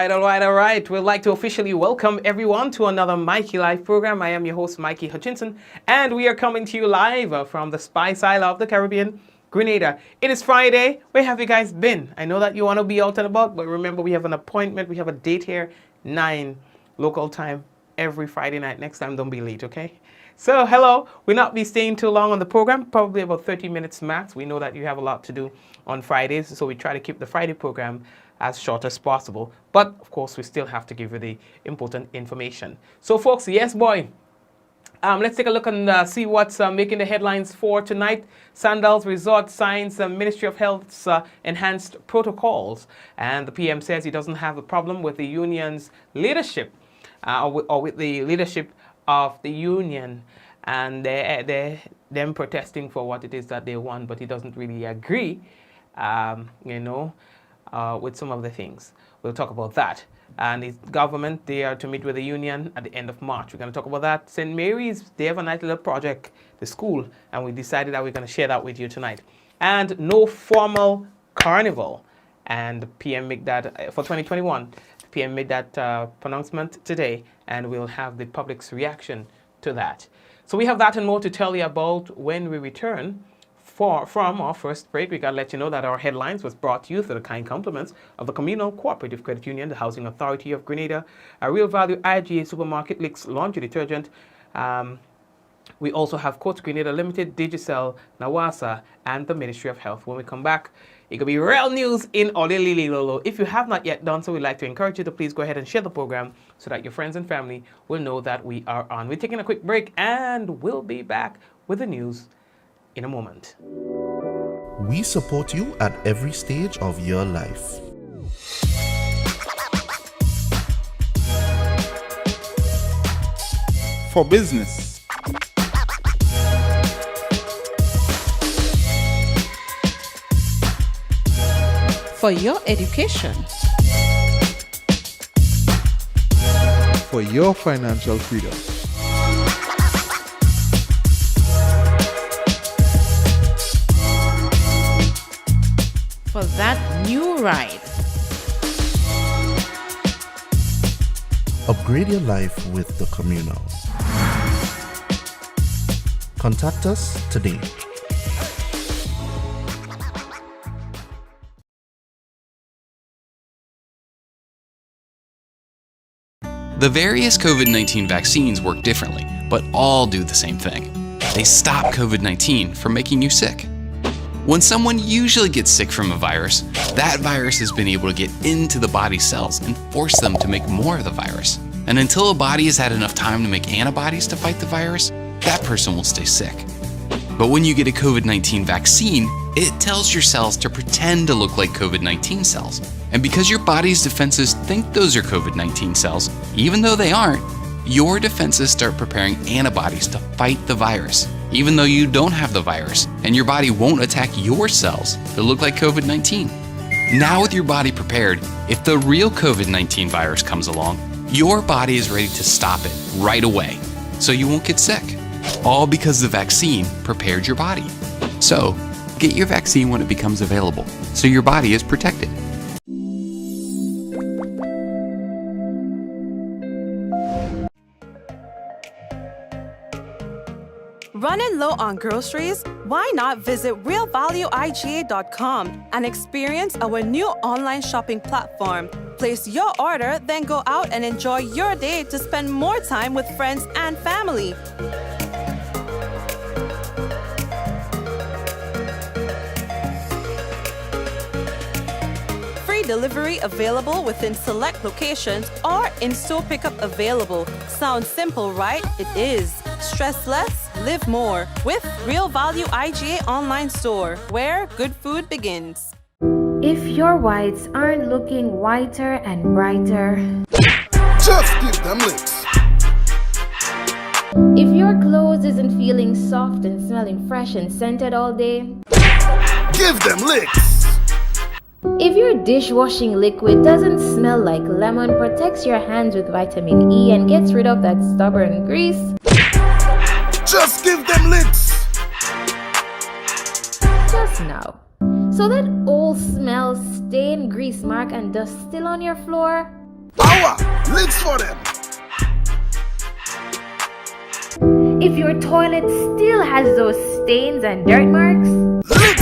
all right. We'd like to officially welcome everyone to another Mikey Live program. I am your host, Mikey Hutchinson, and we are coming to you live from the Spice Isle of the Caribbean, Grenada. It is Friday. Where have you guys been? I know that you want to be out and about, but remember we have an appointment. We have a date here, 9 local time, every Friday night. Next time, don't be late, okay? So, hello. We'll not be staying too long on the program, probably about 30 minutes max. We know that you have a lot to do on Fridays, so we try to keep the Friday program as short as possible. But, of course, we still have to give you the important information. So, folks, yes, boy. Let's take a look and see what's making the headlines for tonight. Sandals Resort signs the Ministry of Health's enhanced protocols. And the PM says he doesn't have a problem with the union's leadership, or with the leadership of the union, and them protesting for what it is that they want, but he doesn't really agree, with some of the things. We'll talk about that. And the government, they are to meet with the union at the end of March. We're going to talk about that. St. Mary's, they have a nice little project, the school, and we decided that we're going to share that with you tonight. And no formal carnival. And the PM made that for 2021. The PM made that pronouncement today, and we'll have the public's reaction to that. So we have that and more to tell you about when we return. From our first break, we got to let you know that our headlines was brought to you through the kind compliments of the Communal Cooperative Credit Union, the Housing Authority of Grenada, a Real Value IGA Supermarket, Licks Laundry Detergent. We also have Coach Grenada Limited, Digicel, Nawasa, and the Ministry of Health. When we come back, it could be real news in Olilililolo. If you have not yet done so, we'd like to encourage you to please go ahead and share the program so that your friends and family will know that we are on. We're taking a quick break, and we'll be back with the news in a moment. We support you at every stage of your life. For business, for your education, for your financial freedom, for that new ride. Upgrade your life with the Communal. Contact us today. The various COVID-19 vaccines work differently, but all do the same thing. They stop COVID-19 from making you sick. When someone usually gets sick from a virus, that virus has been able to get into the body's cells and force them to make more of the virus. And until a body has had enough time to make antibodies to fight the virus, that person will stay sick. But when you get a COVID-19 vaccine, it tells your cells to pretend to look like COVID-19 cells. And because your body's defenses think those are COVID-19 cells, even though they aren't, your defenses start preparing antibodies to fight the virus, even though you don't have the virus, and your body won't attack your cells that look like COVID-19. Now with your body prepared, if the real COVID-19 virus comes along, your body is ready to stop it right away, so you won't get sick. All because the vaccine prepared your body. So, get your vaccine when it becomes available, so your body is protected. Running low on groceries? Why not visit realvalueiga.com and experience our new online shopping platform? Place your order, then go out and enjoy your day to spend more time with friends and family. Free delivery available within select locations or in-store pickup available. Sounds simple, right? It is. Stress less, live more with Real Value IGA online store, where good food begins. If your whites aren't looking whiter and brighter, just give them licks. If your clothes isn't feeling soft and smelling fresh and scented all day, give them licks. If your dishwashing liquid doesn't smell like lemon, protects your hands with vitamin E, and gets rid of that stubborn grease, just give them licks. Just now. So that old smell, stain, grease mark, and dust still on your floor? Power! Licks for them! If your toilet still has those stains and dirt marks, Licks!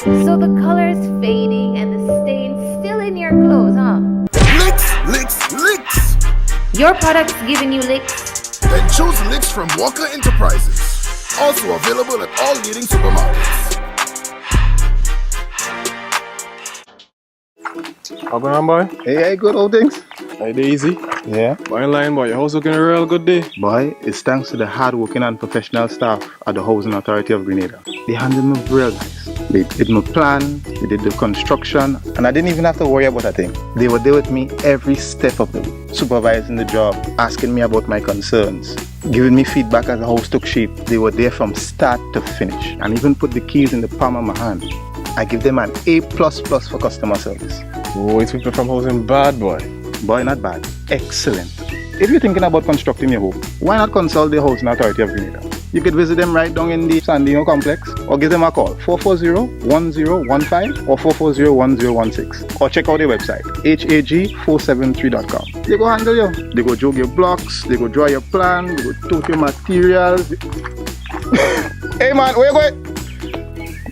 so the color's fading and the stains still in your clothes, huh? Licks! Your product's giving you licks. Then choose Licks from Walker Enterprises. Also available at all leading supermarkets. How going on, boy? Hey, good old things. Hey, easy. Yeah. Boy, in line, boy. Your house looking a real good day. Boy, it's thanks to the hard-working and professional staff at the Housing Authority of Grenada. They handled me real nice. They did my plan, they did the construction, and I didn't even have to worry about a thing. They were there with me every step of the way, supervising the job, asking me about my concerns, giving me feedback as the house took shape. They were there from start to finish, and even put the keys in the palm of my hand. I give them an A++ for customer service. Oh, it's people from housing bad, boy. Boy, not bad. Excellent. If you're thinking about constructing your home, why not consult the Housing Authority of Grenada? You could visit them right down in the Sandino complex, or give them a call 440-1015 or 440-1016, or check out their website hag473.com. They go handle you. They go jog your blocks, they go draw your plan, they go tote your materials. Hey man, where you going?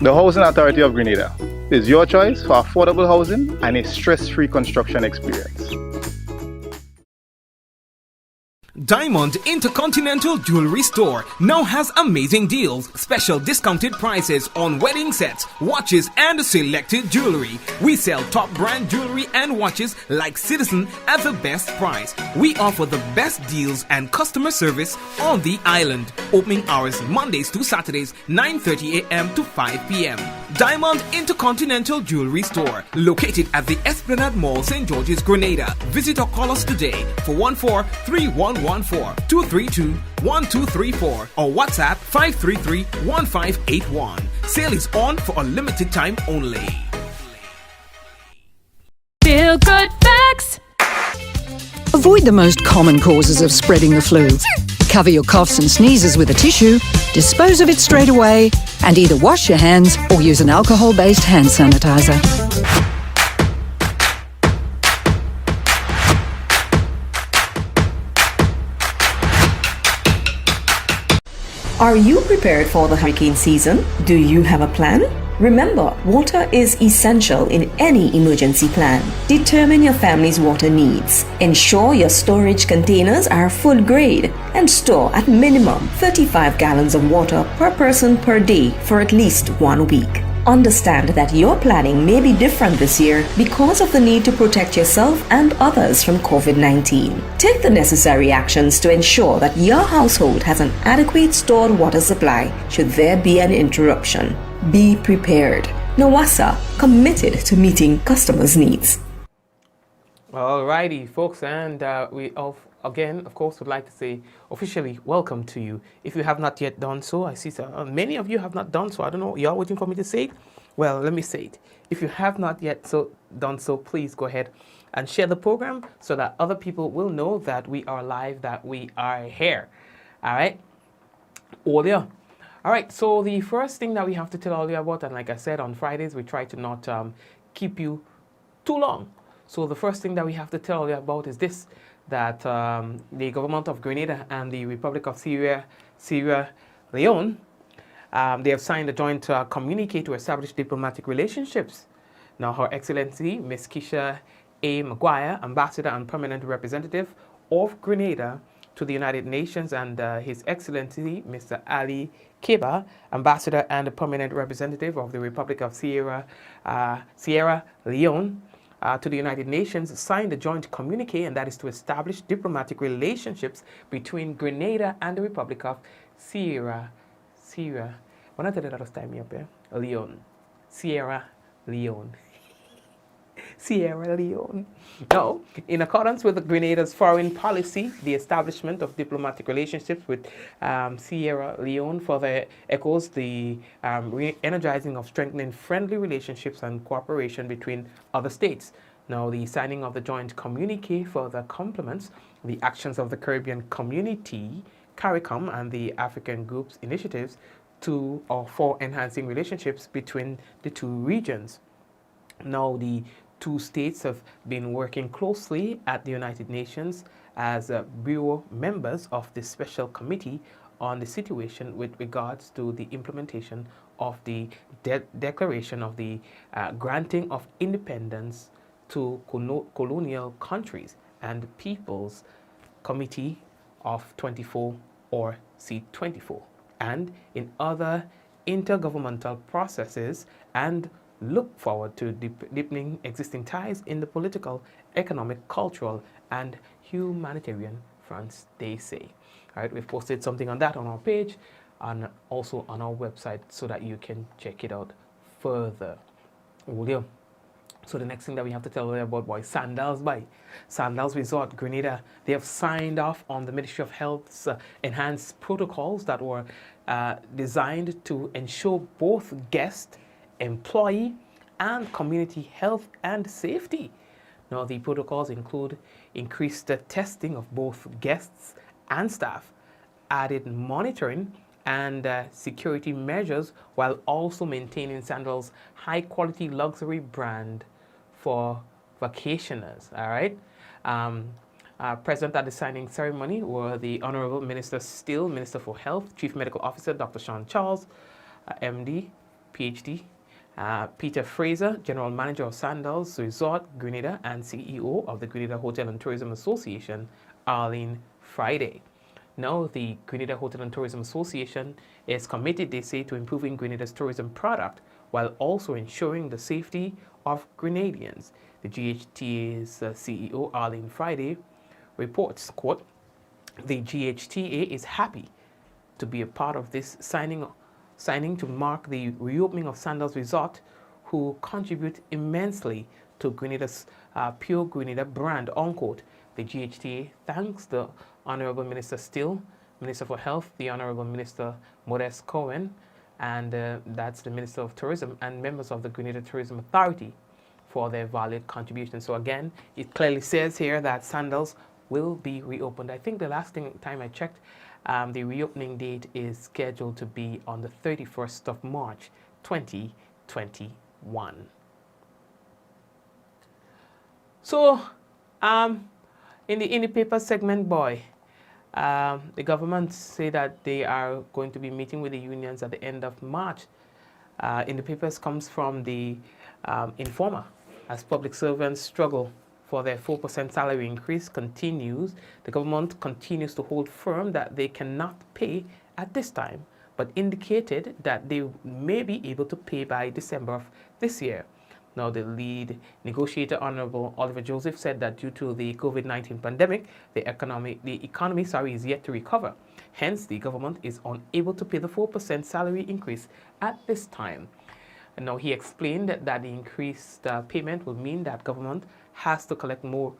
The Housing Authority of Grenada is your choice for affordable housing and a stress-free construction experience. Diamond Intercontinental Jewelry Store now has amazing deals, special discounted prices on wedding sets, watches, and selected jewelry. We sell top brand jewelry and watches like Citizen at the best price. We offer the best deals and customer service on the island. Opening hours Mondays to Saturdays, 9:30 a.m. to 5 p.m. Diamond Intercontinental Jewelry Store, located at the Esplanade Mall, St. George's, Grenada. Visit or call us today for 14-3114-232-1234 or WhatsApp 533-1581. Sale is on for a limited time only. Feel good facts. Avoid the most common causes of spreading the flu. Cover your coughs and sneezes with a tissue, dispose of it straight away, and either wash your hands or use an alcohol-based hand sanitizer. Are you prepared for the hurricane season? Do you have a plan? Remember, water is essential in any emergency plan. Determine your family's water needs. Ensure your storage containers are food grade and store at minimum 35 gallons of water per person per day for at least 1 week. Understand that your planning may be different this year because of the need to protect yourself and others from COVID-19. Take the necessary actions to ensure that your household has an adequate stored water supply should there be an interruption. Be prepared. NAWASA, committed to meeting customers' needs. Alrighty, folks, and again, of course, would like to say officially welcome to you. If you have not yet done so, I see many of you have not done so. I don't know, you're waiting for me to say it? Well, let me say it. If you have not yet done so, please go ahead and share the program so that other people will know that we are live, that we are here. All right? Audio. All right, so the first thing that we have to tell all you about, and like I said, on Fridays, we try to not keep you too long. So the first thing that we have to tell you about is this, that the government of Grenada and the Republic of Sierra Leone, they have signed a joint communique to establish diplomatic relationships. Now, Her Excellency, Ms. Keisha A. Maguire, Ambassador and Permanent Representative of Grenada to the United Nations, and His Excellency, Mr. Ali Keba, Ambassador and Permanent Representative of the Republic of Sierra Leone, to the United Nations, signed a joint communique, and that is to establish diplomatic relationships between Grenada and the Republic of Sierra when I tell you that last time up here, Leone. Sierra Leone. Sierra Leone. Now, in accordance with Grenada's foreign policy, the establishment of diplomatic relationships with Sierra Leone further echoes the re-energizing of strengthening friendly relationships and cooperation between other states. Now, the signing of the joint communique further complements the actions of the Caribbean Community, CARICOM, and the African Group's initiatives for enhancing relationships between the two regions. Now, the two states have been working closely at the United Nations as bureau members of the Special Committee on the situation with regards to the implementation of the Declaration of the Granting of Independence to Colonial Countries and Peoples Committee of 24 or C24, and in other intergovernmental processes, and look forward to deepening existing ties in the political, economic, cultural, and humanitarian fronts, they say. All right, we've posted something on that on our page and also on our website so that you can check it out further. Julio. So the next thing that we have to tell you about is Sandals by Sandals Resort Grenada. They have signed off on the Ministry of Health's enhanced protocols that were designed to ensure both guest, employee, and community health and safety. Now, the protocols include increased testing of both guests and staff, added monitoring and security measures, while also maintaining Sandals' high-quality luxury brand for vacationers. All right. Present at the signing ceremony were the Honorable Minister Steele, Minister for Health, Chief Medical Officer Dr. Sean Charles, MD, PhD, Peter Fraser, General Manager of Sandals Resort Grenada and CEO of the Grenada Hotel and Tourism Association, Arlene Friday. Now, the Grenada Hotel and Tourism Association is committed, they say, to improving Grenada's tourism product while also ensuring the safety of Grenadians. The GHTA's CEO, Arlene Friday, reports, quote, the GHTA is happy to be a part of this signing to mark the reopening of Sandals Resort, who contribute immensely to Grenada's pure Grenada brand, unquote. The GHTA thanks the Honorable Minister Steele, Minister for Health, the Honorable Minister Modest Cohen, and that's the Minister of Tourism, and members of the Grenada Tourism Authority for their valued contributions. So again, it clearly says here that Sandals will be reopened. I think the last time I checked, the reopening date is scheduled to be on the 31st of March, 2021. So, in the paper segment, the government say that they are going to be meeting with the unions at the end of March. In the papers comes from the Informer. As public servants struggle for their 4% salary increase continues, the government continues to hold firm that they cannot pay at this time, but indicated that they may be able to pay by December of this year. Now, the lead negotiator, Honorable Oliver Joseph, said that due to the COVID-19 pandemic, the economy is yet to recover. Hence, the government is unable to pay the 4% salary increase at this time. And now he explained that the increased payment will mean that government has to collect more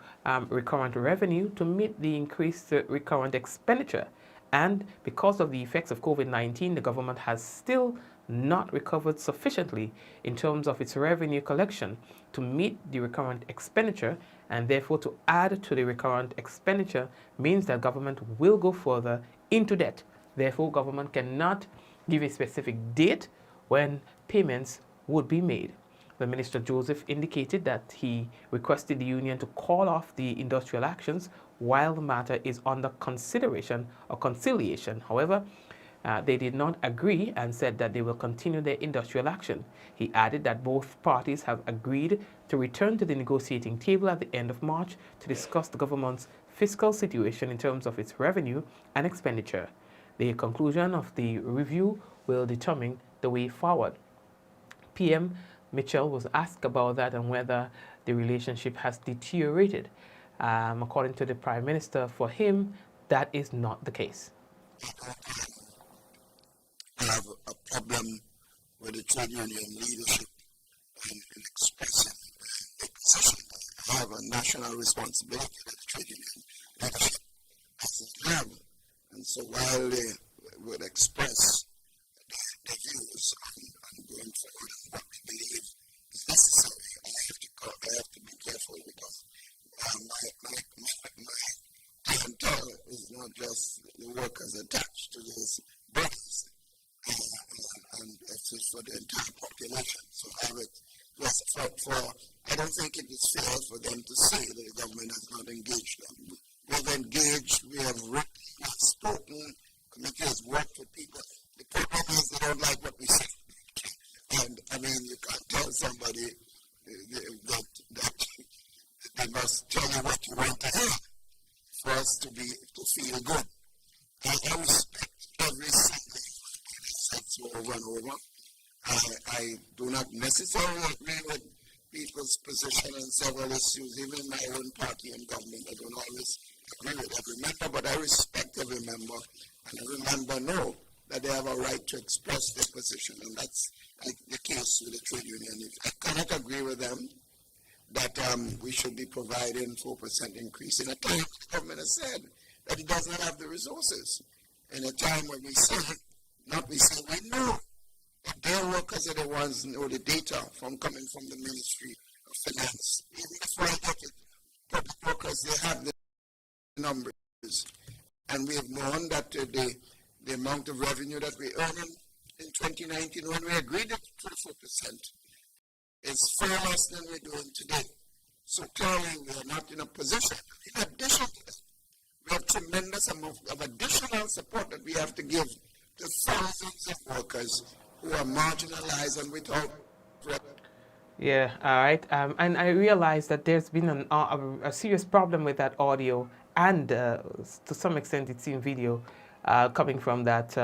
recurrent revenue to meet the increased recurrent expenditure. And because of the effects of COVID-19, the government has still not recovered sufficiently in terms of its revenue collection to meet the recurrent expenditure, and therefore to add to the recurrent expenditure means that government will go further into debt. Therefore, government cannot give a specific date when payments would be made. The Minister Joseph indicated that he requested the union to call off the industrial actions while the matter is under consideration or conciliation. However, they did not agree and said that they will continue their industrial action. He added that both parties have agreed to return to the negotiating table at the end of March to discuss the government's fiscal situation in terms of its revenue and expenditure. The conclusion of the review will determine the way forward. PM Mitchell was asked about that and whether the relationship has deteriorated. According to the Prime Minister, for him, that is not the case. I have a problem with the trade union leadership in expressing their position. I have a national responsibility that the trade union leadership has to have. And so while they would express their views on going forward and what they believe is necessary, I have to be careful because my clientele is not just the workers attached to those bodies, and it's for the entire population. So I would Yes, I don't think it is fair for them to say that the government has not engaged them. We have engaged, we have written, we have spoken, Mickey has worked with people. The problem is they don't like what we say. And I mean, you can't tell somebody that they must tell you what you want to hear for us to feel good. I respect every single thing over and over. I do not necessarily agree with people's position on several issues, even in my own party and government. I don't always agree with every member, but I respect every member, and every member know that they have a right to express their position, and that's the case with the trade union. If I cannot agree with them that we should be providing 4% increase in a time the government has said that it does not have the resources. In a time when we say, we know that their workers are the ones who know the data coming from the Ministry of Finance. Even before I get it, public workers, they have the numbers. And we have known that the amount of revenue that we earn in 2019, when we agreed to 4%, is far less than we're doing today. So clearly we are not in a position. In addition to that, we have tremendous amount of additional support that we have to give to thousands of workers who are marginalized and without revenue. Yeah, all right. And I realized that there's been a serious problem with that audio and to some extent it's in video coming from that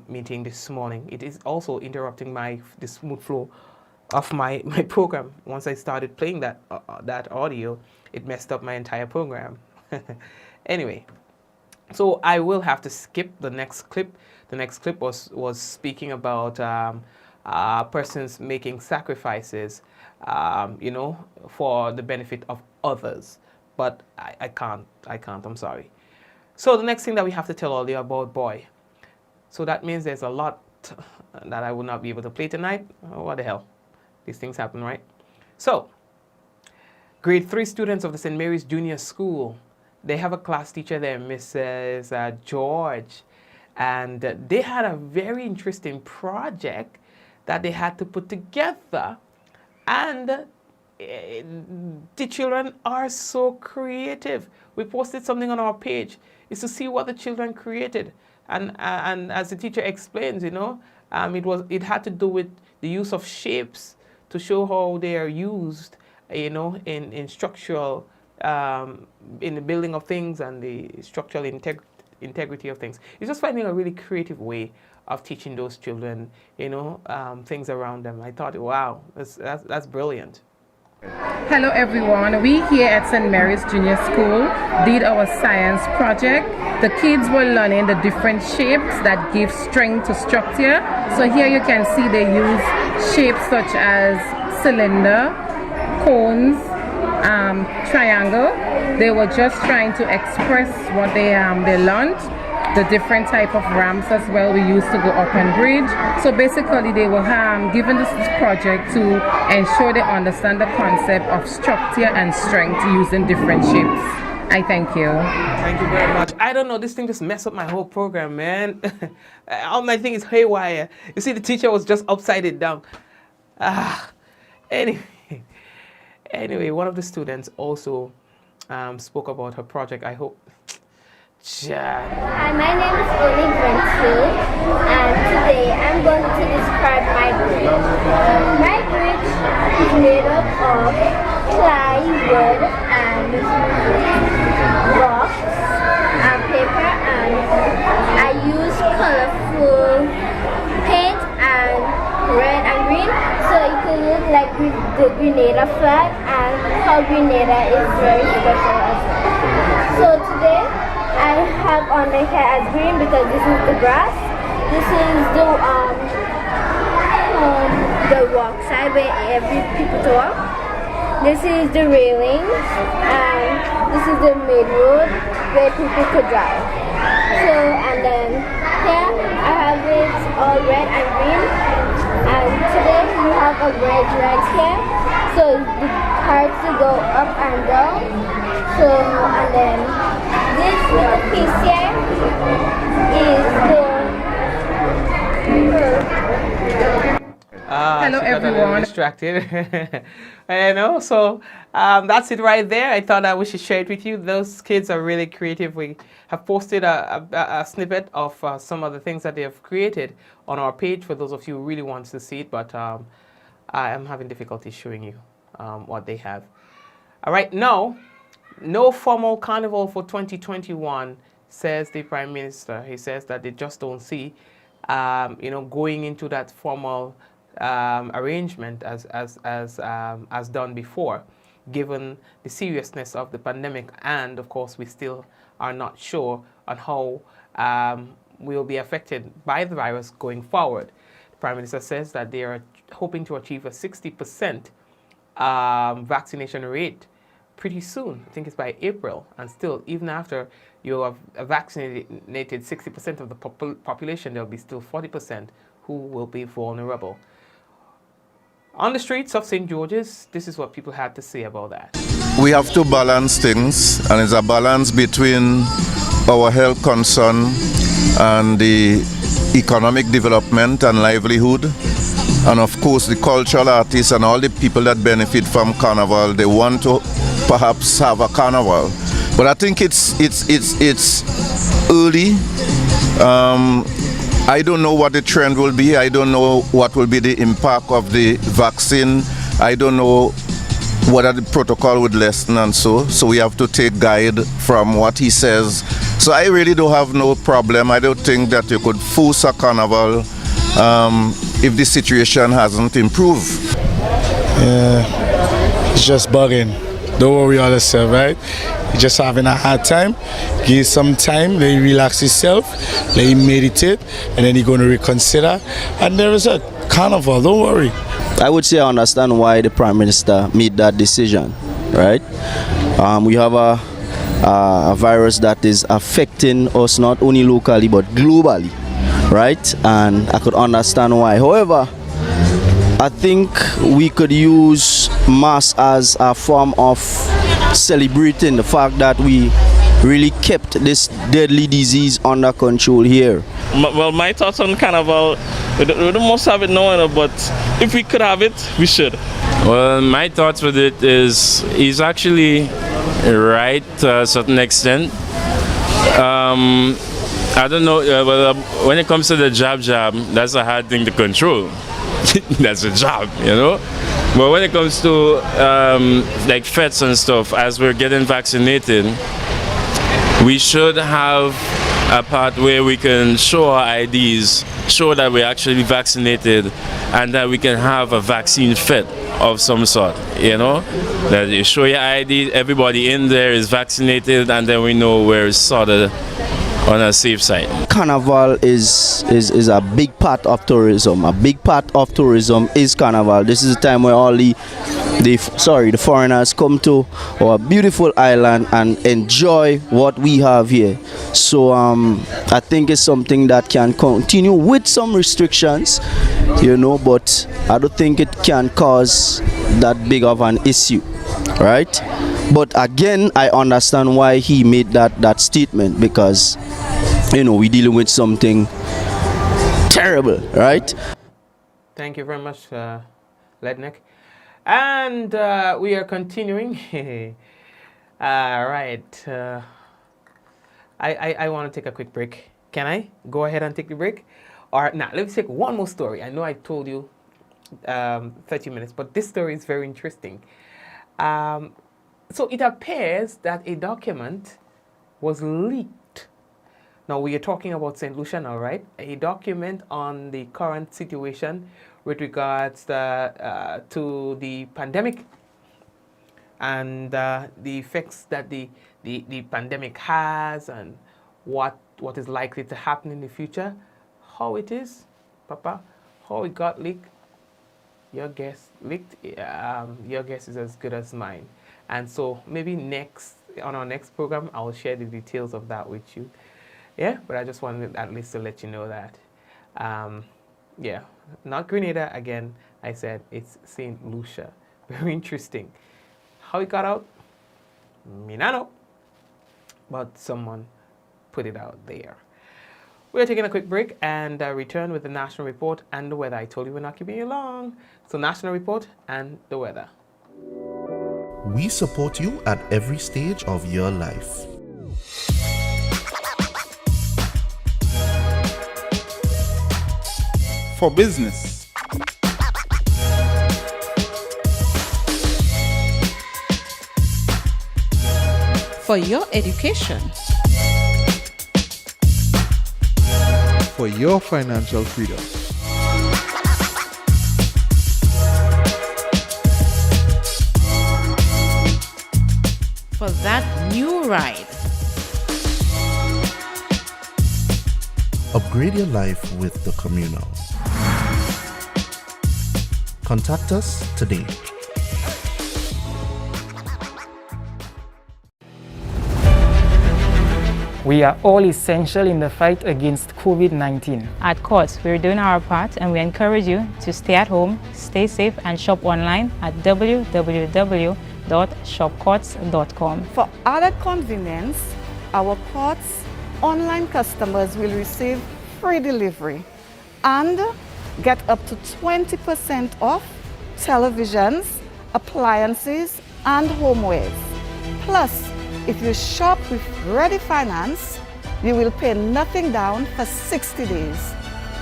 meeting this morning. It is also interrupting the smooth flow of my program. Once I started playing that audio, it messed up my entire program. Anyway, so I will have to skip the next clip. The next clip was speaking about persons making sacrifices, for the benefit of others. But I can't, I'm sorry. So the next thing that we have to tell all you about boy. So that means there's a lot that I will not be able to play tonight. Oh, what the hell? These things happen, right? So, grade 3 students of the St. Mary's Junior School, they have a class teacher there, Mrs. George, and they had a very interesting project that they had to put together, and the children are so creative. We posted something on our page. It's to see what the children created, and as the teacher explains, it had to do with the use of shapes to show how they are used, in structural, in the building of things and the structural integrity of things. It's just finding a really creative way of teaching those children, things around them. I thought, wow, that's brilliant. Hello everyone, we here at St. Mary's Junior School did our science project. The kids were learning the different shapes that give strength to structure. So here you can see they use shapes such as cylinder, cones, triangle. They were just trying to express what they learned. The different type of ramps as well we used to go up and bridge. So basically they were given this project to ensure they understand the concept of structure and strength using different shapes. I thank you. Thank you very much. I don't know, this thing just messed up my whole program, man. All my thing is haywire. You see, the teacher was just upside it down. Anyway, one of the students also spoke about her project. I hope. Hi, my name is Oli Brensu, and today I'm going to describe my bridge. My bridge is made up of plywood and rocks and paper, and I use colorful paint and red and green, so it could look like the Grenada flag, and how Grenada is very special as well. So today I have on the hair as green because this is the grass. This is the walk side where every people to walk. This is the railings, and this is the main road where people could drive. So, and then here I have it all red and green, and today we have a red right here, so the parts to go up and down. So, and then this little piece here is the Hello got a little everyone. distracted. So that's it right there. I thought that we should share it with you. Those kids are really creative. We have posted a snippet of some of the things that they have created on our page for those of you who really want to see it, but I am having difficulty showing you what they have. All right, now, no formal carnival for 2021, says the Prime Minister. He says that they just don't see, going into that formal arrangement as done before, given the seriousness of the pandemic, and of course we still are not sure on how we will be affected by the virus going forward. The Prime Minister says that they are hoping to achieve a 60% vaccination rate pretty soon. I think it's by April, and still, even after you have vaccinated 60% of the population, there will be still 40% who will be vulnerable. On the streets of St. George's, this is what people had to say about that. We have to balance things, and it's a balance between our health concern and the economic development and livelihood, and of course the cultural artists and all the people that benefit from carnival. They want to perhaps have a carnival, but I think it's early. I don't know what the trend will be. I don't know what will be the impact of the vaccine. I don't know whether the protocol would lessen and so we have to take guide from what he says. So I really don't have no problem. I don't think that you could force a carnival if the situation hasn't improved. Yeah, it's just bugging. Don't worry all yourself, right? You're just having a hard time. Give some time, let you relax yourself, let you meditate, and then you're going to reconsider. And there is a carnival, don't worry. I would say I understand why the Prime Minister made that decision, right? We have a virus that is affecting us not only locally but globally, right? And I could understand why. However, I think we could use mass as a form of celebrating the fact that we really kept this deadly disease under control here. Well, my thoughts on carnival, we don't must have it now, but if we could have it, we should. Well, my thoughts with it is he's actually right to a certain extent. I don't know, when it comes to the jab, that's a hard thing to control. That's a job, But when it comes to like fetes and stuff, as we're getting vaccinated, we should have a part where we can show our IDs, show that we're actually vaccinated, and that we can have a vaccine fete of some sort, That you show your ID, everybody in there is vaccinated, and then we know we're sort of on a safe side. Carnival is a big part of tourism. A big part of tourism is carnival. This is a time where all the foreigners come to our beautiful island and enjoy what we have here. So I think it's something that can continue with some restrictions, but I don't think it can cause that big of an issue, right? But again, I understand why he made that statement, because we're dealing with something terrible, right? Thank you very much, Lednick. And we are continuing. All right. I want to take a quick break. Can I go ahead and take the break? Or now, let's take one more story. I know I told you 30 minutes, but this story is very interesting. So it appears that a document was leaked. Now we are talking about St. Lucia now, right? A document on the current situation with regards to the pandemic and the effects that the pandemic has, and what is likely to happen in the future. How it is, Papa? How it got leaked? Your guess leaked. Your guess is as good as mine. And so maybe on our next program, I'll share the details of that with you. Yeah, but I just wanted at least to let you know that. Yeah, not Grenada again. I said it's St. Lucia. Very interesting. How it got out? Me not know. But someone put it out there. We're taking a quick break and return with the national report and the weather. I told you we're not keeping you long. So national report and the weather. We support you at every stage of your life. For business, For your education, for your financial freedom, for that new ride, Upgrade your life with the Communal. Contact us today. We are all essential in the fight against COVID-19. At Courts, we're doing our part and we encourage you to stay at home, stay safe and shop online at www.shopcourts.com. For added convenience, our Courts online customers will receive free delivery and get up to 20% off televisions, appliances and homewares. Plus, if you shop with Ready Finance, you will pay nothing down for 60 days.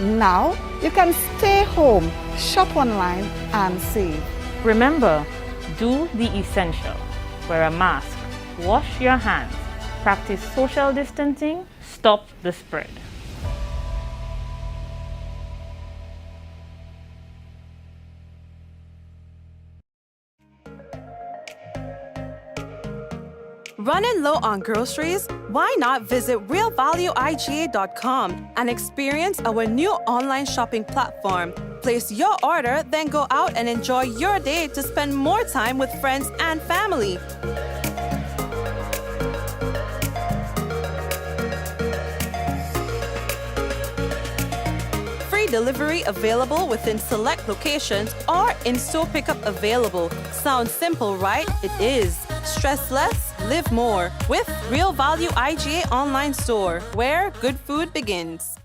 Now, you can stay home, shop online, and save. Remember, do the essential. Wear a mask, wash your hands, practice social distancing, stop the spread. Running low on groceries? Why not visit realvalueiga.com and experience our new online shopping platform? Place your order, then go out and enjoy your day to spend more time with friends and family. Free delivery available within select locations or in-store pickup available. Sounds simple, right? It is. Stress less, live more with Real Value IGA online store, where good food begins.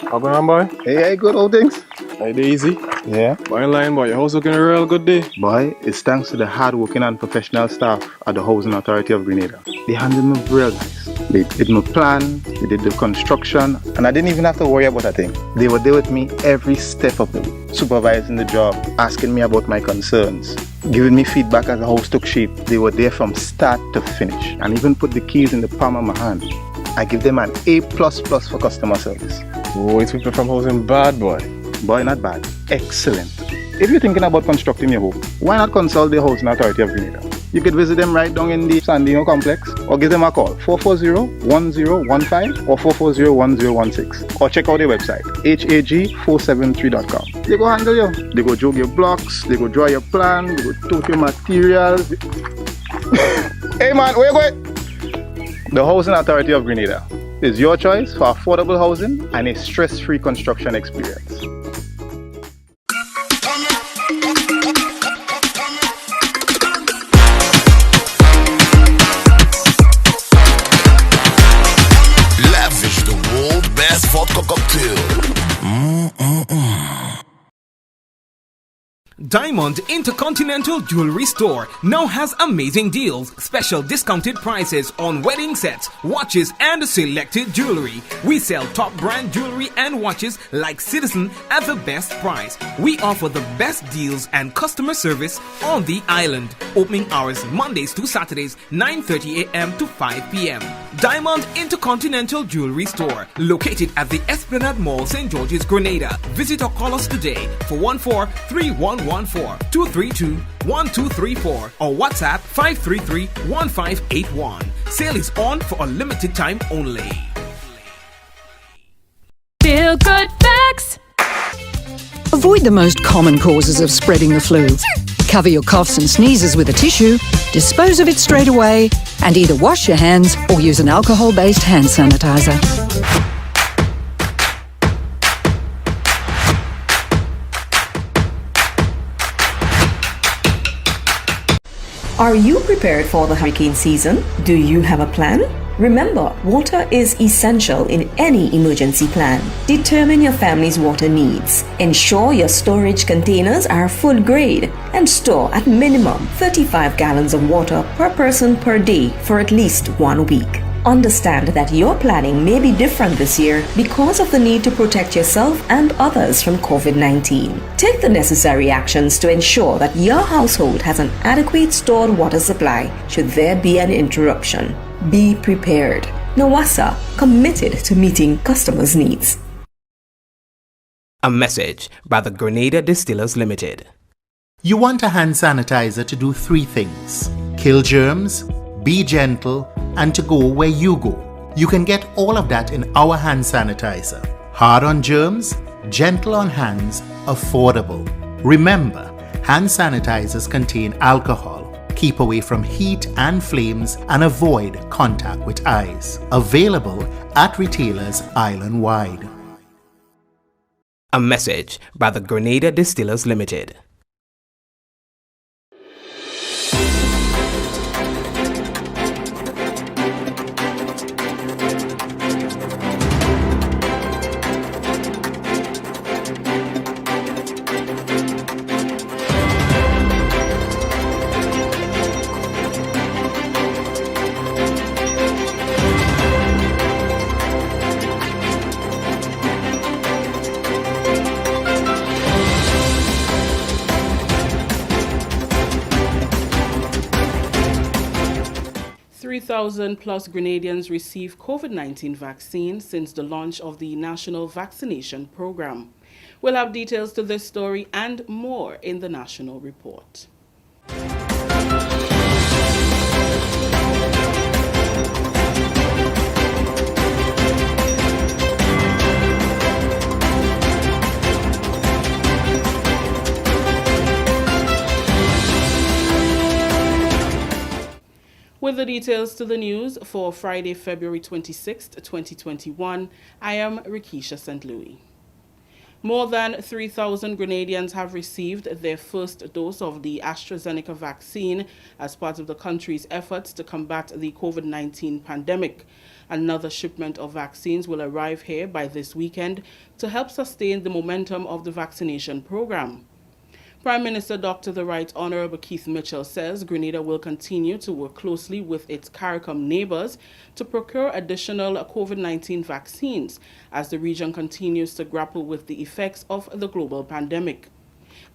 How going on, boy? Hey, good old things. Hey, they easy? Yeah. Boy, in line, boy. Your house looking a real good day. Boy, it's thanks to the hard-working and professional staff at the Housing Authority of Grenada. They handled me real nice. They did my plan, they did the construction, and I didn't even have to worry about a thing. They were there with me every step of the way, supervising the job, asking me about my concerns, giving me feedback as the house took shape. They were there from start to finish, and even put the keys in the palm of my hand. I give them an A++ for customer service. Oh, it's people from housing bad, boy. Boy, not bad. Excellent. If you're thinking about constructing your home, why not consult the Housing Authority of Grenada? You could visit them right down in the Sandals complex or give them a call 440-1015 or 440-1016 or check out their website hag473.com. They go handle you. They go jog your blocks, they go draw your plan, they go tote your materials. Hey man, where you going? The Housing Authority of Grenada is your choice for affordable housing and a stress-free construction experience. Lavish the world's best vodka cocktail. Diamond Intercontinental Jewelry Store now has amazing deals, special discounted prices on wedding sets, watches and selected jewelry. We sell top brand jewelry and watches like Citizen at the best price. We offer the best deals and customer service on the island. Opening hours Mondays to Saturdays 9:30 a.m. to 5 p.m. Diamond Intercontinental Jewelry Store, located at the Esplanade Mall, St. George's, Grenada. Visit or call us today for 14-3114-232-1234 or WhatsApp 533-1581. Sale is on for a limited time only. Feel good facts. Avoid the most common causes of spreading the flu. Cover your coughs and sneezes with a tissue, dispose of it straight away, and either wash your hands or use an alcohol-based hand sanitizer. Are you prepared for the hurricane season? Do you have a plan? Remember, water is essential in any emergency plan. Determine your family's water needs. Ensure your storage containers are food grade and store at minimum 35 gallons of water per person per day for at least 1 week. Understand that your planning may be different this year because of the need to protect yourself and others from COVID-19. Take the necessary actions to ensure that your household has an adequate stored water supply should there be an interruption. Be prepared. Nawasa, committed to meeting customers' needs. A message by the Grenada Distillers Limited. You want a hand sanitizer to do 3 things: kill germs, be gentle, and to go where you go. You can get all of that in our hand sanitizer. Hard on germs, gentle on hands, affordable. Remember, hand sanitizers contain alcohol. Keep away from heat and flames and avoid contact with eyes. Available at retailers island-wide. A message by the Grenada Distillers Limited. Plus Grenadians receive COVID-19 vaccine since the launch of the National Vaccination Program. We'll have details to this story and more in the National Report. With the details to the news for Friday, February 26, 2021, I am Rikisha St. Louis. More than 3,000 Grenadians have received their first dose of the AstraZeneca vaccine as part of the country's efforts to combat the COVID-19 pandemic. Another shipment of vaccines will arrive here by this weekend to help sustain the momentum of the vaccination program. Prime Minister Dr. The Right Honorable Keith Mitchell says Grenada will continue to work closely with its CARICOM neighbors to procure additional COVID-19 vaccines as the region continues to grapple with the effects of the global pandemic.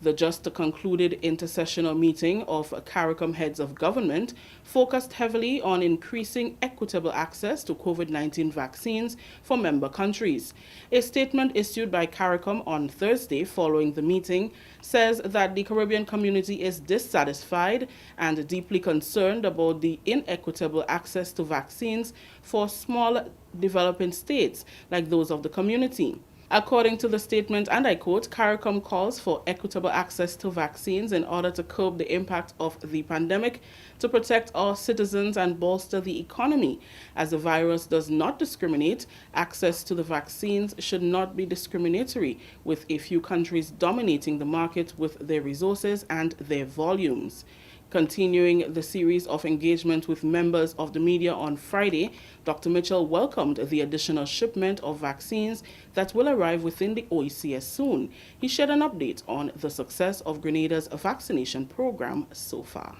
The just concluded intersessional meeting of CARICOM heads of government focused heavily on increasing equitable access to COVID-19 vaccines for member countries. A statement issued by CARICOM on Thursday following the meeting says that the Caribbean community is dissatisfied and deeply concerned about the inequitable access to vaccines for small developing states like those of the community. According to the statement, and I quote, CARICOM calls for equitable access to vaccines in order to curb the impact of the pandemic, to protect our citizens and bolster the economy. As the virus does not discriminate, access to the vaccines should not be discriminatory, with a few countries dominating the market with their resources and their volumes. Continuing the series of engagement with members of the media on Friday, Dr. Mitchell welcomed the additional shipment of vaccines that will arrive within the OECS soon. He shared an update on the success of Grenada's vaccination program so far.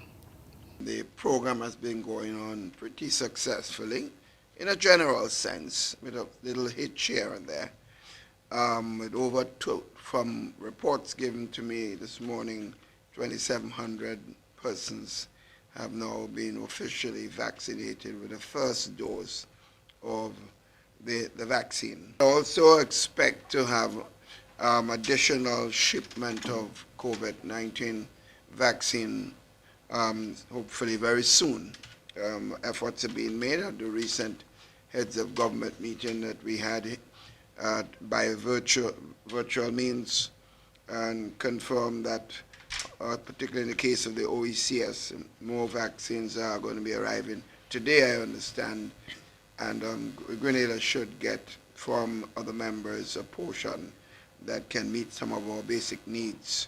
The program has been going on pretty successfully in a general sense, with a little hitch here and there. With over from reports given to me this morning, 2,700 persons have now been officially vaccinated with the first dose of the vaccine. I also expect to have additional shipment of COVID-19 vaccine hopefully very soon. Efforts are being made at the recent heads of government meeting that we had by virtual means, and confirmed that particularly in the case of the OECS, more vaccines are going to be arriving today, I understand, and Grenada should get from other members a portion that can meet some of our basic needs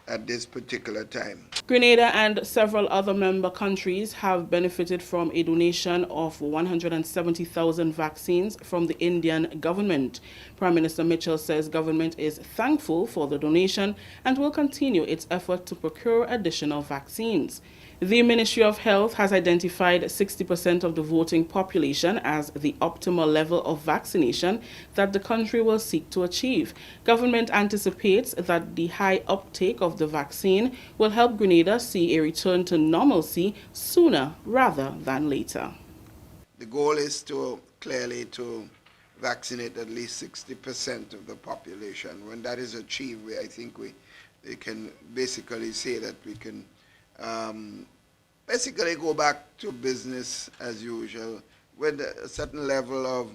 at this particular time. Grenada and several other member countries have benefited from a donation of 170,000 vaccines from the Indian government. Prime Minister Mitchell says government is thankful for the donation and will continue its effort to procure additional vaccines. The Ministry of Health has identified 60% of the voting population as the optimal level of vaccination that the country will seek to achieve. Government anticipates that the high uptake of the vaccine will help Grenada see a return to normalcy sooner rather than later. The goal is clearly to vaccinate at least 60% of the population. When that is achieved, I think we can basically say that we can basically go back to business as usual with a certain level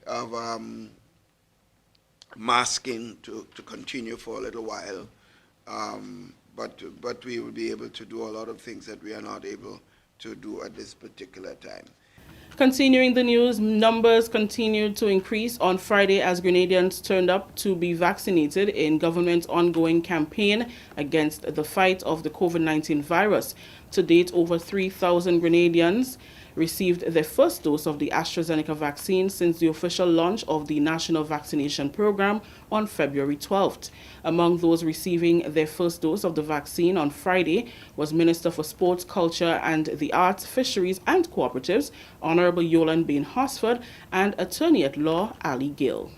of masking to continue for a little while. But we will be able to do a lot of things that we are not able to do at this particular time. Continuing the news, numbers continued to increase on Friday as Grenadians turned up to be vaccinated in government's ongoing campaign against the fight of the COVID-19 virus. To date, over 3,000 Grenadians received their first dose of the AstraZeneca vaccine since the official launch of the national vaccination program on February 12th. Among those receiving their first dose of the vaccine on Friday was Minister for Sports, Culture and the Arts, Fisheries and Cooperatives, Honorable Yolande Bain Hosford, and Attorney-at-Law Ali Gill.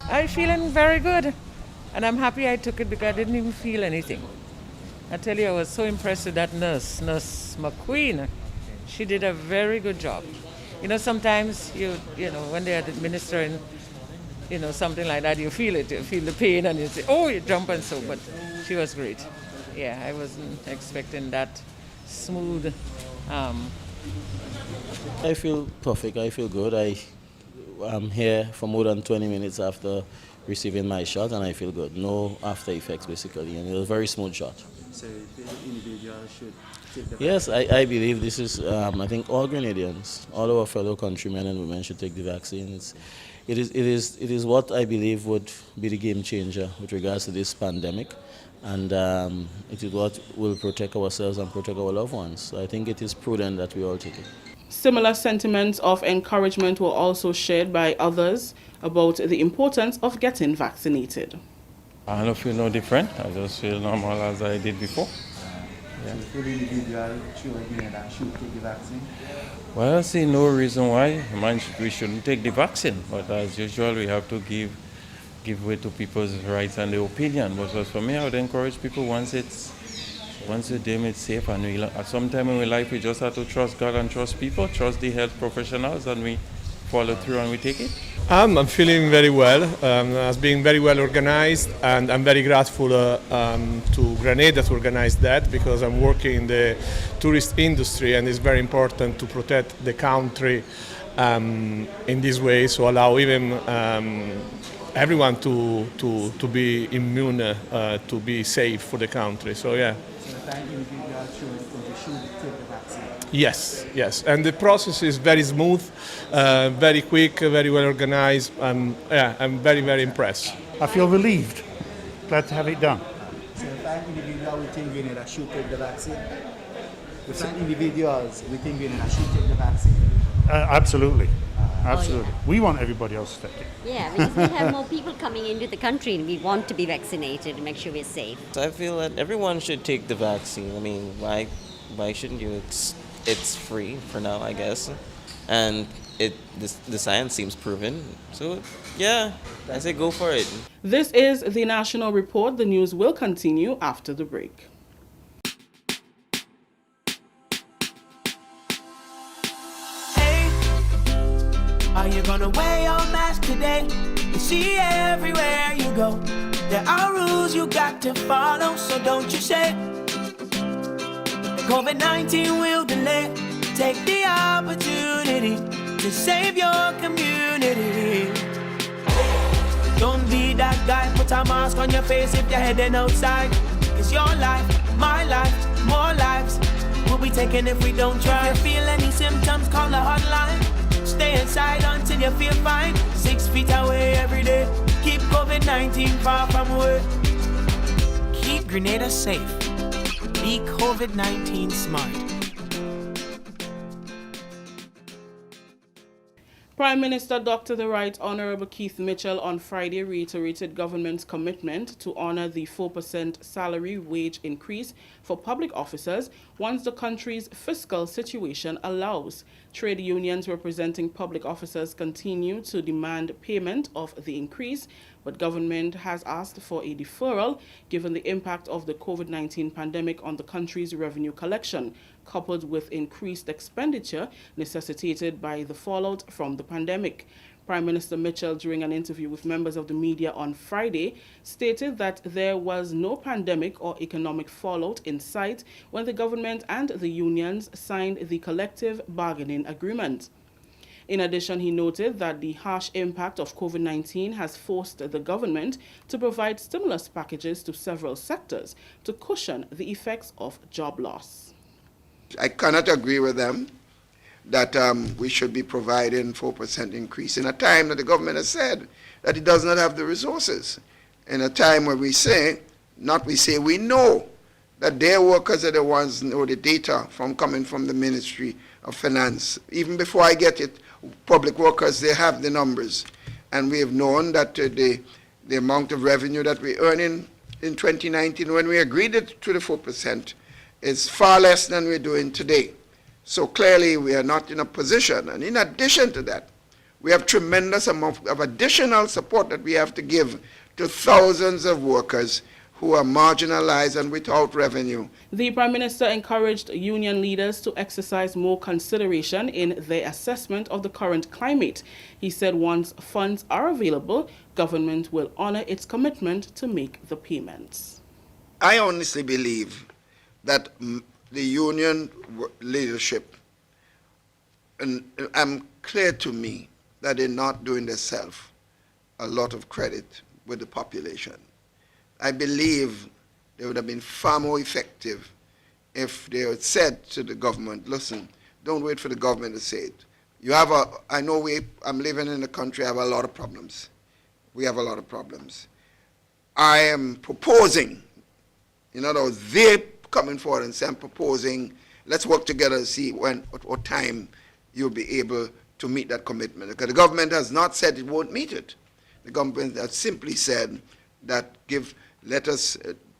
I'm feeling very good, and I'm happy I took it because I didn't even feel anything. I tell you, I was so impressed with that Nurse McQueen. She did a very good job. You know, sometimes you know, when they're administering, something like that, you feel it, you feel the pain, and you say, oh, you jump and so. But she was great. Yeah, I wasn't expecting that smooth. I feel perfect. I feel good. I'm here for more than 20 minutes after receiving my shot, and I feel good. No after effects, basically, and it was a very smooth shot. So the individual should take the Yes, I believe this is, I think all Grenadians, all our fellow countrymen and women should take the vaccine. It is what I believe would be the game changer with regards to this pandemic, and it is what will protect ourselves and protect our loved ones. So I think it is prudent that we all take it. Similar sentiments of encouragement were also shared by others about the importance of getting vaccinated. I don't feel no different. I just feel normal as I did before. Yeah. So for the individual, should take the vaccine? Well, I see no reason why we shouldn't take the vaccine. But as usual, we have to give way to people's rights and their opinion. But as for me, I would encourage people once you deem it safe, and at some time in our life, we just have to trust God and trust people, trust the health professionals, and we follow through and we take it. I'm feeling very well, as being very well organized, and I'm very grateful to Grenada to organize that, because I'm working in the tourist industry and it's very important to protect the country in this way, so allow even everyone to be immune, to be safe for the country. So yeah. So the individual should take the vaccine. Yes, and the process is very smooth, very quick, very well organized. I'm very, very impressed. I feel relieved. Glad to have it done. So the individual we think Grenada should take the vaccine. The individuals we think Grenada should take the vaccine. Absolutely. Absolutely. Oh, yeah. We want everybody else to take it. Yeah, because we have more people coming into the country and we want to be vaccinated and make sure we're safe. So I feel that everyone should take the vaccine. I mean, why shouldn't you? It's free for now, I guess. And the science seems proven. So yeah, I say go for it. This is the National Report. The news will continue after the break. Are you gonna wear your mask today? You see everywhere you go. There are rules you got to follow, so don't you say COVID-19 will delay. Take the opportunity to save your community. Don't be that guy, put a mask on your face if you're heading outside. It's your life, my life, more lives will be taken if we don't try. If you feel any symptoms, call the hotline. Stay inside until you feel fine. 6 feet away every day. Keep COVID-19 far from away. Keep Grenada safe. Be COVID-19 smart. Prime Minister Dr. The Right Honourable Keith Mitchell on Friday reiterated government's commitment to honour the 4% salary wage increase for public officers once the country's fiscal situation allows. Trade unions representing public officers continue to demand payment of the increase, but government has asked for a deferral given the impact of the COVID-19 pandemic on the country's revenue collection, coupled with increased expenditure necessitated by the fallout from the pandemic. Prime Minister Mitchell, during an interview with members of the media on Friday, stated that there was no pandemic or economic fallout in sight when the government and the unions signed the collective bargaining agreement. In addition, he noted that the harsh impact of COVID-19 has forced the government to provide stimulus packages to several sectors to cushion the effects of job loss. I cannot agree with them that we should be providing 4% increase in a time that the government has said that it does not have the resources. In a time where we know that their workers are the ones who know the data from coming from the Ministry of Finance. Even before I get it, public workers, they have the numbers. And we have known that the amount of revenue that we earn in 2019 when we agreed to the 4% is far less than we're doing today. So clearly we are not in a position. And in addition to that, we have tremendous amount of additional support that we have to give to thousands of workers who are marginalized and without revenue. The Prime Minister encouraged union leaders to exercise more consideration in their assessment of the current climate. He said once funds are available, government will honor its commitment to make the payments. I honestly believe that the union leadership, and I'm clear to me that they're not doing themselves a lot of credit with the population. I believe they would have been far more effective if they had said to the government, listen, don't wait for the government to say it. I'm living in a country, I have a lot of problems. We have a lot of problems. I am proposing, in other words, they're coming forward and saying, I'm proposing, let's work together to see what time you'll be able to meet that commitment. Because the government has not said it won't meet it. The government has simply said that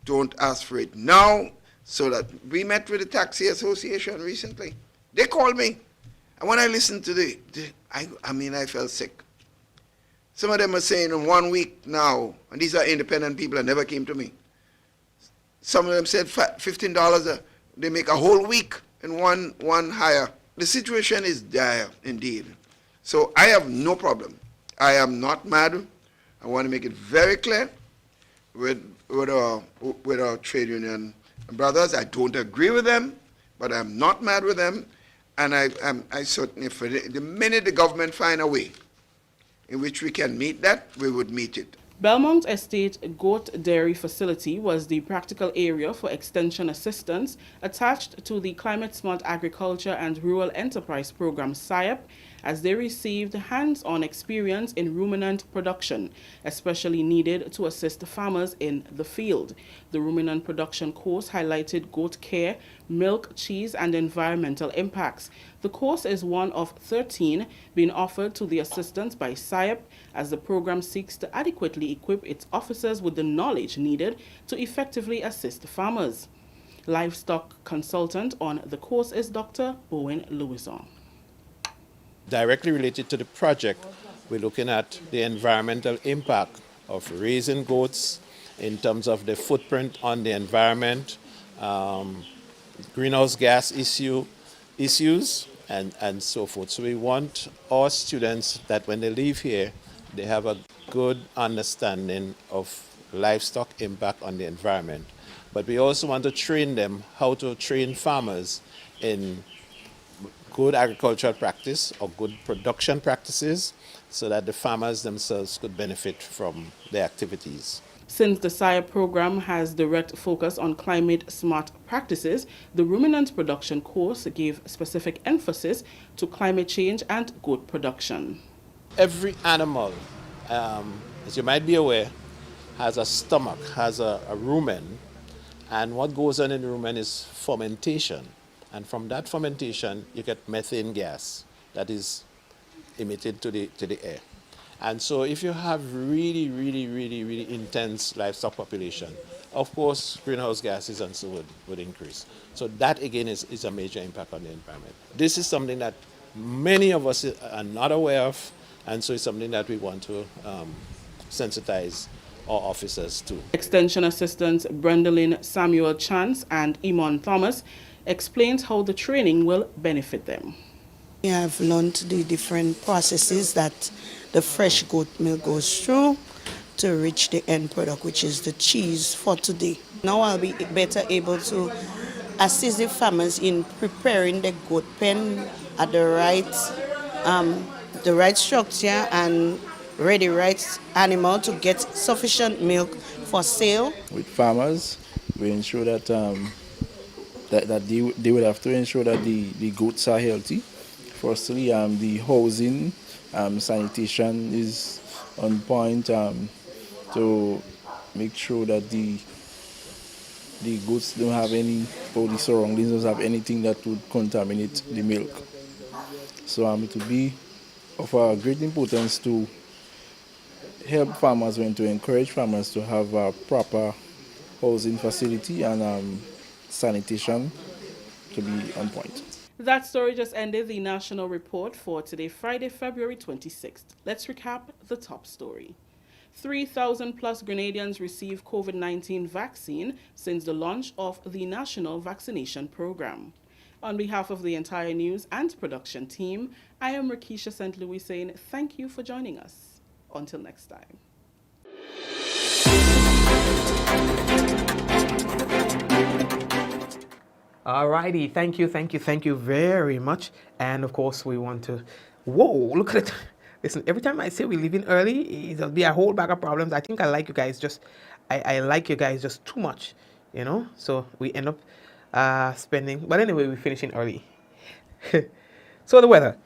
don't ask for it now, so that we met with the Taxi Association recently. They called me. And when I listened to I felt sick. Some of them are saying in 1 week now, and these are independent people that never came to me. Some of them said $15, they make a whole week in one hire. The situation is dire indeed. So I have no problem. I am not mad. I want to make it very clear with our trade union brothers. I don't agree with them, but I'm not mad with them. And I certainly, for the minute the government find a way in which we can meet that, we would meet it. Belmont Estate Goat Dairy Facility was the practical area for extension assistance attached to the Climate Smart Agriculture and Rural Enterprise Program SIAP, as they received hands-on experience in ruminant production, especially needed to assist farmers in the field. The ruminant production course highlighted goat care, milk, cheese, and environmental impacts. The course is one of 13 being offered to the assistants by SIAP, as the program seeks to adequately equip its officers with the knowledge needed to effectively assist farmers. Livestock consultant on the course is Dr. Owen Louison. Directly related to the project, we're looking at the environmental impact of raising goats in terms of the footprint on the environment, greenhouse gas issues, and so forth. So we want our students that when they leave here, they have a good understanding of livestock impact on the environment. But we also want to train them how to train farmers in good agricultural practice or good production practices so that the farmers themselves could benefit from their activities. Since the SIAP program has direct focus on climate smart practices, the ruminant production course gave specific emphasis to climate change and goat production. Every animal, as you might be aware, has a stomach, has a rumen, And what goes on in the rumen is fermentation. And from that fermentation, you get methane gas that is emitted to the air. And so if you have really intense livestock population, of course, greenhouse gases and so would increase. So that, again, is a major impact on the environment. This is something that many of us are not aware of, and so it's something that we want to sensitize our officers to. Extension Assistants Brendolyn Samuel Chance and Imon Thomas explains how the training will benefit them. We have learned the different processes that the fresh goat milk goes through to reach the end product, which is the cheese for today. Now I'll be better able to assist the farmers in preparing the goat pen at the right structure and ready right animal to get sufficient milk for sale. With farmers, we ensure that that they would have to ensure that the goats are healthy. Firstly, the housing, sanitation is on point to make sure that the goats don't have any, or the surroundings don't have anything that would contaminate the milk. So it will be of great importance to help farmers and to encourage farmers to have a proper housing facility and sanitation to be on point. That story just ended the national report for today, Friday, February 26th. Let's recap the top story. 3,000 plus Grenadians received COVID-19 vaccine since the launch of the national vaccination program. On behalf of the entire news and production team, I am Rakisha St. Louis saying thank you for joining us. Until next time. Alrighty, thank you very much. And of course, we want to. Whoa, look at it. Listen, every time I say we're leaving early, there'll be a whole bag of problems. I think I like you guys I like you guys just too much, you know. So we end up spending. But anyway, we're finishing early. So the weather.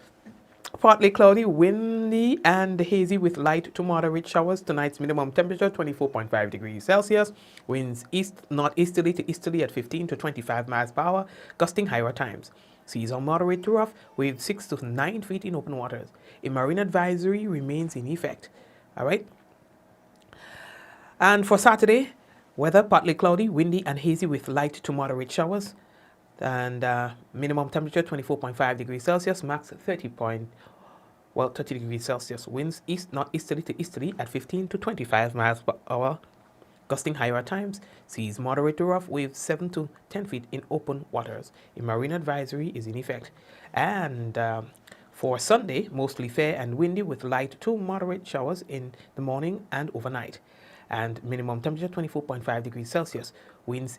Partly cloudy, windy and hazy with light to moderate showers. Tonight's minimum temperature 24.5 degrees Celsius. Winds northeasterly to easterly at 15 to 25 miles per hour, gusting higher times. Seas are moderate to rough with 6 to 9 feet in open waters. A marine advisory remains in effect. All right. And for Saturday, weather partly cloudy, windy and hazy with light to moderate showers. And minimum temperature 24.5 degrees Celsius, max 30 degrees Celsius. Winds northeasterly to easterly at 15 to 25 miles per hour, gusting higher at times. Seas moderate to rough with 7 to 10 feet in open waters. A marine advisory is in effect. And for Sunday, mostly fair and windy with light to moderate showers in the morning and overnight. And minimum temperature 24.5 degrees Celsius. Winds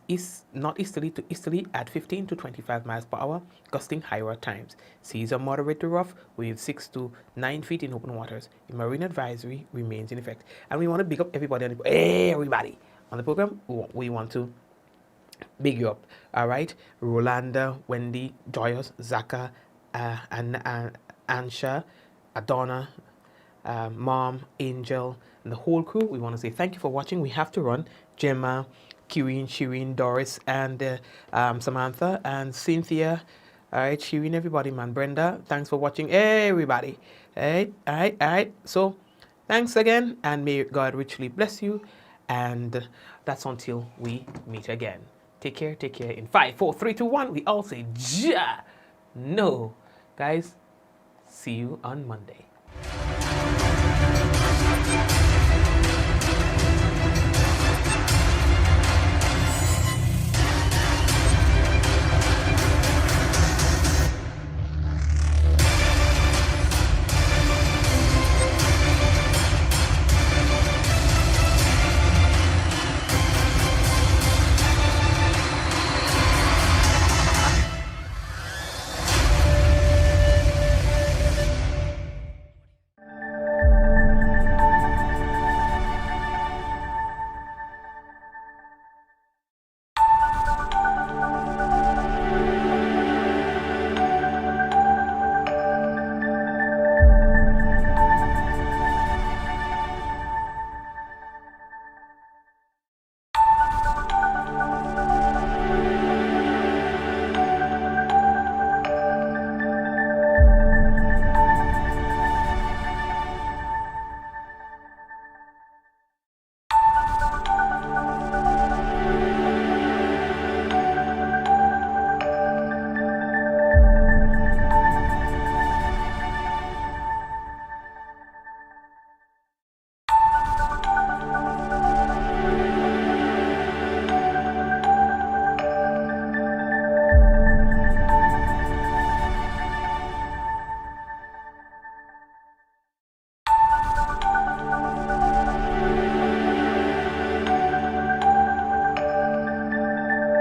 northeasterly to easterly at 15 to 25 miles per hour, gusting higher at times. Seas are moderate to rough with 6 to 9 feet in open waters. A marine advisory remains in effect. And we want to big up everybody on the program. We want to big you up. All right, Rolanda, Wendy, Joyous, Zaka, Ansha, Adonna, Mom, Angel, and the whole crew. We want to say thank you for watching. We have to run. Gemma, Kirin, Shireen, Doris, and Samantha, and Cynthia. All right, Shireen, everybody, man. Brenda, thanks for watching, everybody. All right. So, thanks again, and may God richly bless you. And that's until we meet again. Take care. In 5, 4, 3, 2, 1, we all say, Ja. No. Guys, see you on Monday.